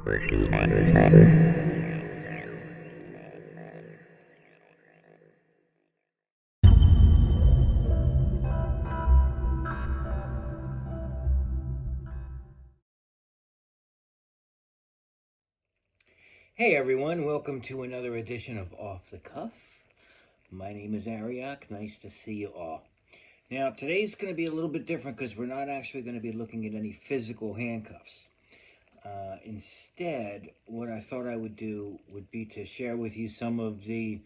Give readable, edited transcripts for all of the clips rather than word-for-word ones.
Hey everyone, welcome to another edition of Off the Cuff. My name is Arioch. Nice to see you all. Now, today's going to be a little bit different because we're not actually going to be looking at any physical handcuffs. Instead, what I thought I would do would be to share with you some of the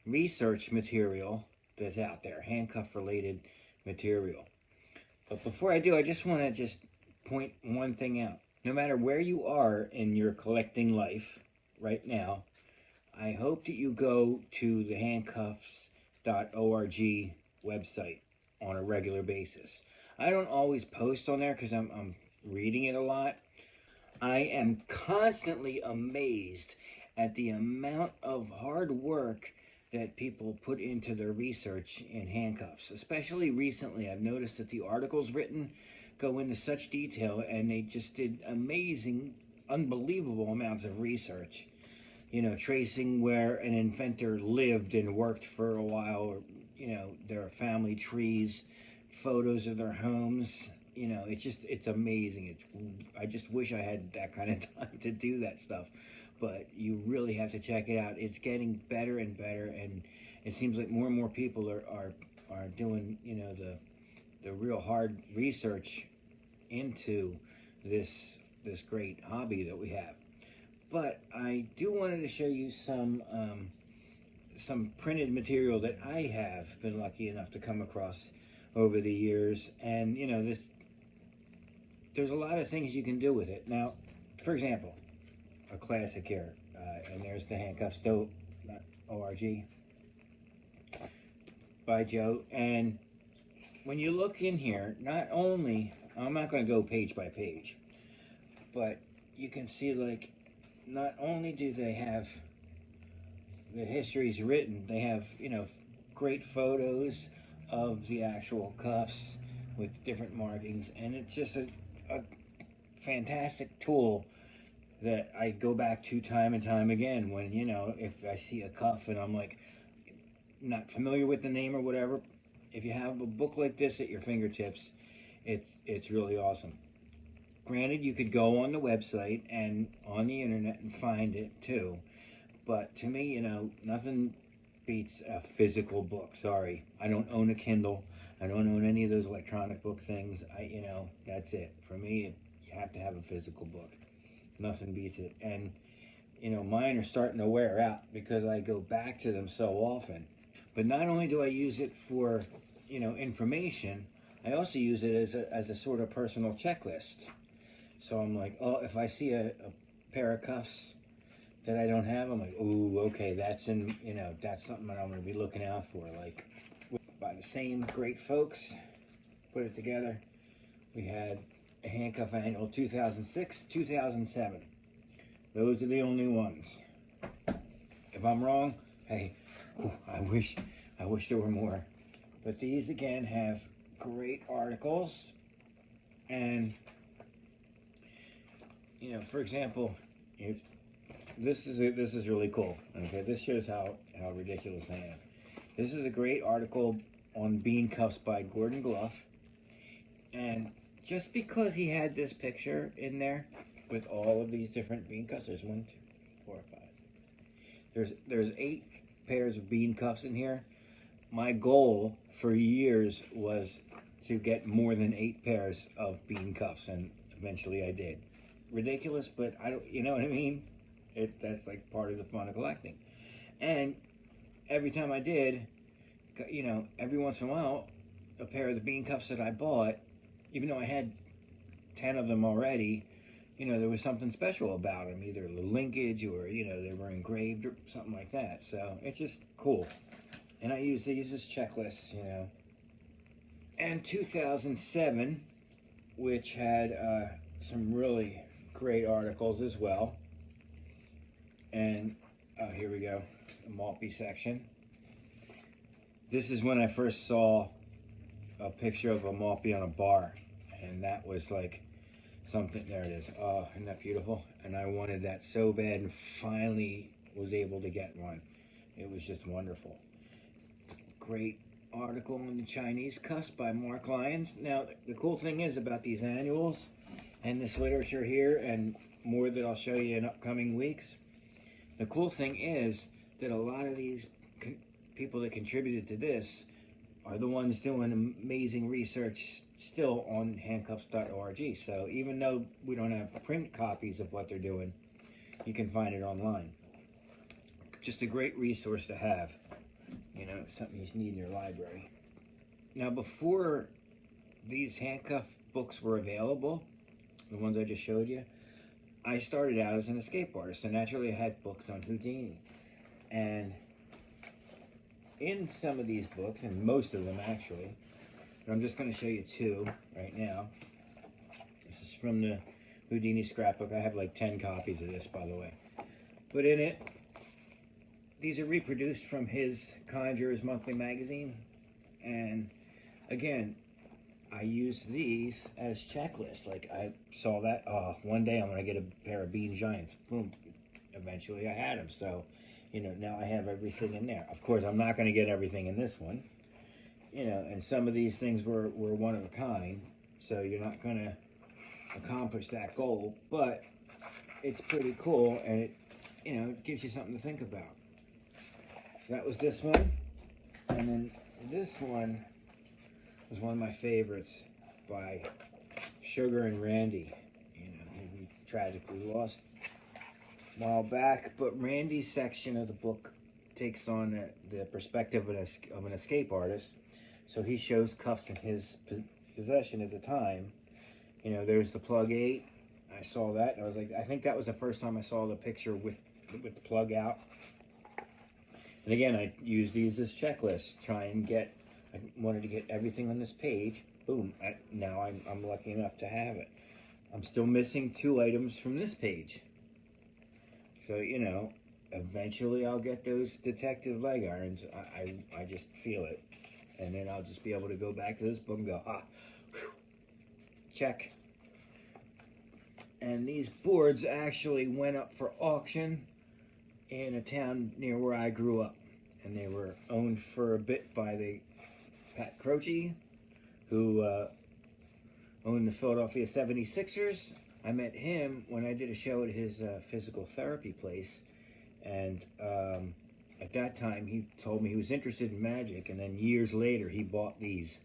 research material that's out there, handcuff related material. But before I do, I just want to point one thing out. No matter where you are in your collecting life right now, I hope that you go to the handcuffs.org website on a regular basis. I don't always post on there because I'm reading it a lot. I am constantly amazed at the amount of hard work that people put into their research in handcuffs. Especially recently, I've noticed that the articles written go into such detail and they just did amazing, unbelievable amounts of research. You know, tracing where an inventor lived and worked for a while, or, their family trees, photos of their homes. It's amazing. I just wish I had that kind of time to do that stuff. But you really have to check it out. It's getting better and better, and it seems like more and more people are doing, the real hard research into this great hobby that we have. But I do wanted to show you some printed material that I have been lucky enough to come across over the years, and there's a lot of things you can do with it. Now, for example, a classic here, and there's the handcuffs.org by Joe. And when you look in here, not only I'm not going to go page by page, but you can see, like, not only do they have the histories written, they have, great photos of the actual cuffs with different markings, and it's just a fantastic tool that I go back to time and time again when, if I see a cuff and I'm like not familiar with the name or whatever. If you have a book like this at your fingertips, it's really awesome. Granted, you could go on the website and on the internet and find it too, but to me, nothing beats a physical book. Sorry, I don't own a Kindle. I don't own any of those electronic book things. That's it. For me, you have to have a physical book. Nothing beats it. And, mine are starting to wear out because I go back to them so often. But not only do I use it for, information, I also use it as a sort of personal checklist. So I'm like, oh, if I see a pair of cuffs that I don't have, I'm like, ooh, okay, that's that's something that I'm going to be looking out for. Like, by the same great folks, put it together. We had a handcuff annual 2006, 2007. Those are the only ones. If I'm wrong, hey, I wish there were more. But these again have great articles, and for example, if this is really cool. Okay, this shows how ridiculous I am. This is a great article on bean cuffs by Gordon Glough, and just because he had this picture in there with all of these different bean cuffs, there's 1, 2, 4, 5, 6. There's 8 pairs of bean cuffs in here. My goal for years was to get more than 8 pairs of bean cuffs, and eventually I did. Ridiculous, but I don't, you know what I mean? That's like part of the fun of collecting. And every time I did, every once in a while, a pair of the bean cuffs that I bought, even though I had 10 of them already, there was something special about them, either the linkage or, they were engraved or something like that. So it's just cool. And I use these as checklists, And 2007, which had some really great articles as well. And here we go, the Maltby section. This is when I first saw a picture of a Maltby on a bar, and that was like something. There it is. Oh, isn't that beautiful? and I wanted that so bad, and finally was able to get one. It was just wonderful. Great article on the Chinese cusp by Mark Lyons. Now, the cool thing is about these annuals and this literature here, and more that I'll show you in upcoming weeks. The cool thing is that a lot of these people that contributed to this are the ones doing amazing research still on handcuffs.org. So even though we don't have print copies of what they're doing, you can find it online. Just a great resource to have. You know, something you need in your library. Now, before these handcuff books were available, the ones I just showed you, I started out as an escape artist, so naturally I had books on Houdini. And in some of these books, and most of them actually, but I'm just going to show you two right now. This is from the Houdini scrapbook. I have like 10 copies of this, by the way. But in it, these are reproduced from his Conjurer's Monthly magazine. And again, I use these as checklists. Like I saw that, oh, one day I'm going to get a pair of Bean Giants. Boom. Eventually I had them. So, you know, now I have everything in there. Of course, I'm not going to get everything in this one. You know, and some of these things were one of a kind. So you're not going to accomplish that goal. But it's pretty cool, and it, you know, it gives you something to think about. So that was this one. And then this one was one of my favorites by Sugar and Randy. You know, he tragically lost a while back, but Randy's section of the book takes on the perspective of an escape artist. So he shows cuffs in his possession at the time. You know, there's the plug 8. I saw that, and I was like, I think that was the first time I saw the picture with the plug out. And again, I use these as checklists. I wanted to get everything on this page. Boom, now I'm lucky enough to have it. I'm still missing 2 items from this page. So, you know, eventually I'll get those detective leg irons. I just feel it. And then I'll just be able to go back to this book and go, whew, check. And these boards actually went up for auction in a town near where I grew up. And they were owned for a bit by the Pat Croce, who owned the Philadelphia 76ers. I met him when I did a show at his physical therapy place. And at that time, he told me he was interested in magic. And then years later, he bought these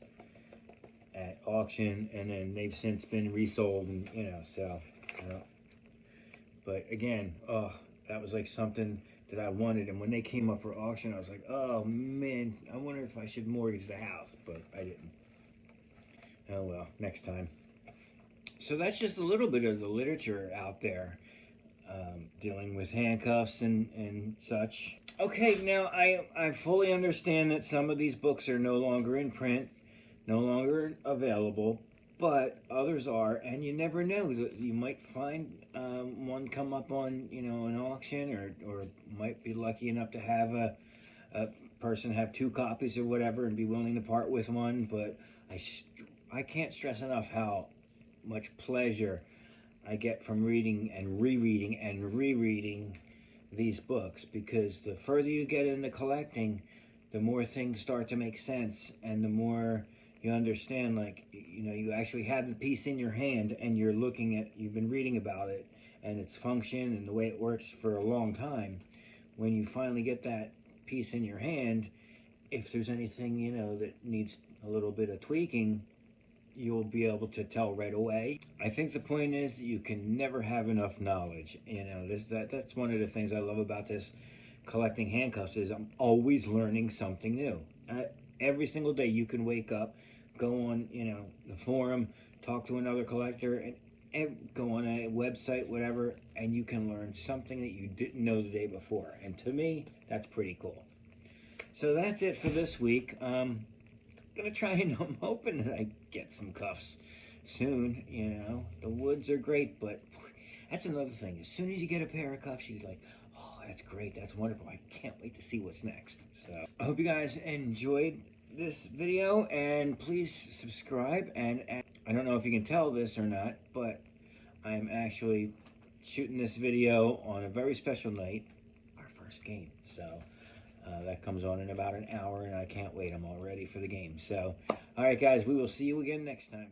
at auction. And then they've since been resold. And, you know, so, you know. But again, that was like something that I wanted, and when they came up for auction, I was like, oh man, I wonder if I should mortgage the house, but I didn't. Oh well, next time. So that's just a little bit of the literature out there, dealing with handcuffs and such. Okay, now I fully understand that some of these books are no longer in print, no longer available, but others are, and you never know. You might find one come up on, you know, an auction, or might be lucky enough to have a person have 2 copies or whatever and be willing to part with one. But I can't stress enough how much pleasure I get from reading and rereading these books, because the further you get into collecting, the more things start to make sense, and the more you understand, like, you know, you actually have the piece in your hand and you've been reading about it and its function and the way it works for a long time. When you finally get that piece in your hand, if there's anything, you know, that needs a little bit of tweaking, you'll be able to tell right away. I think the point is that you can never have enough knowledge. You know, that's one of the things I love about this collecting handcuffs, is I'm always learning something new. Every single day you can wake up, go on, you know, the forum, talk to another collector, and go on a website, whatever, and you can learn something that you didn't know the day before. And to me, that's pretty cool. So that's it for this week. I'm gonna try, and I'm hoping that I get some cuffs soon. You know, the woods are great, but that's another thing. As soon as you get a pair of cuffs, you're like, oh, that's great, that's wonderful. I can't wait to see what's next. So I hope you guys enjoyed this video, and please subscribe. And I don't know if you can tell this or not, but I'm actually shooting this video on a very special night, our first game. So that comes on in about an hour, and I can't wait. I'm all ready for the game. So, all right, guys, we will see you again next time.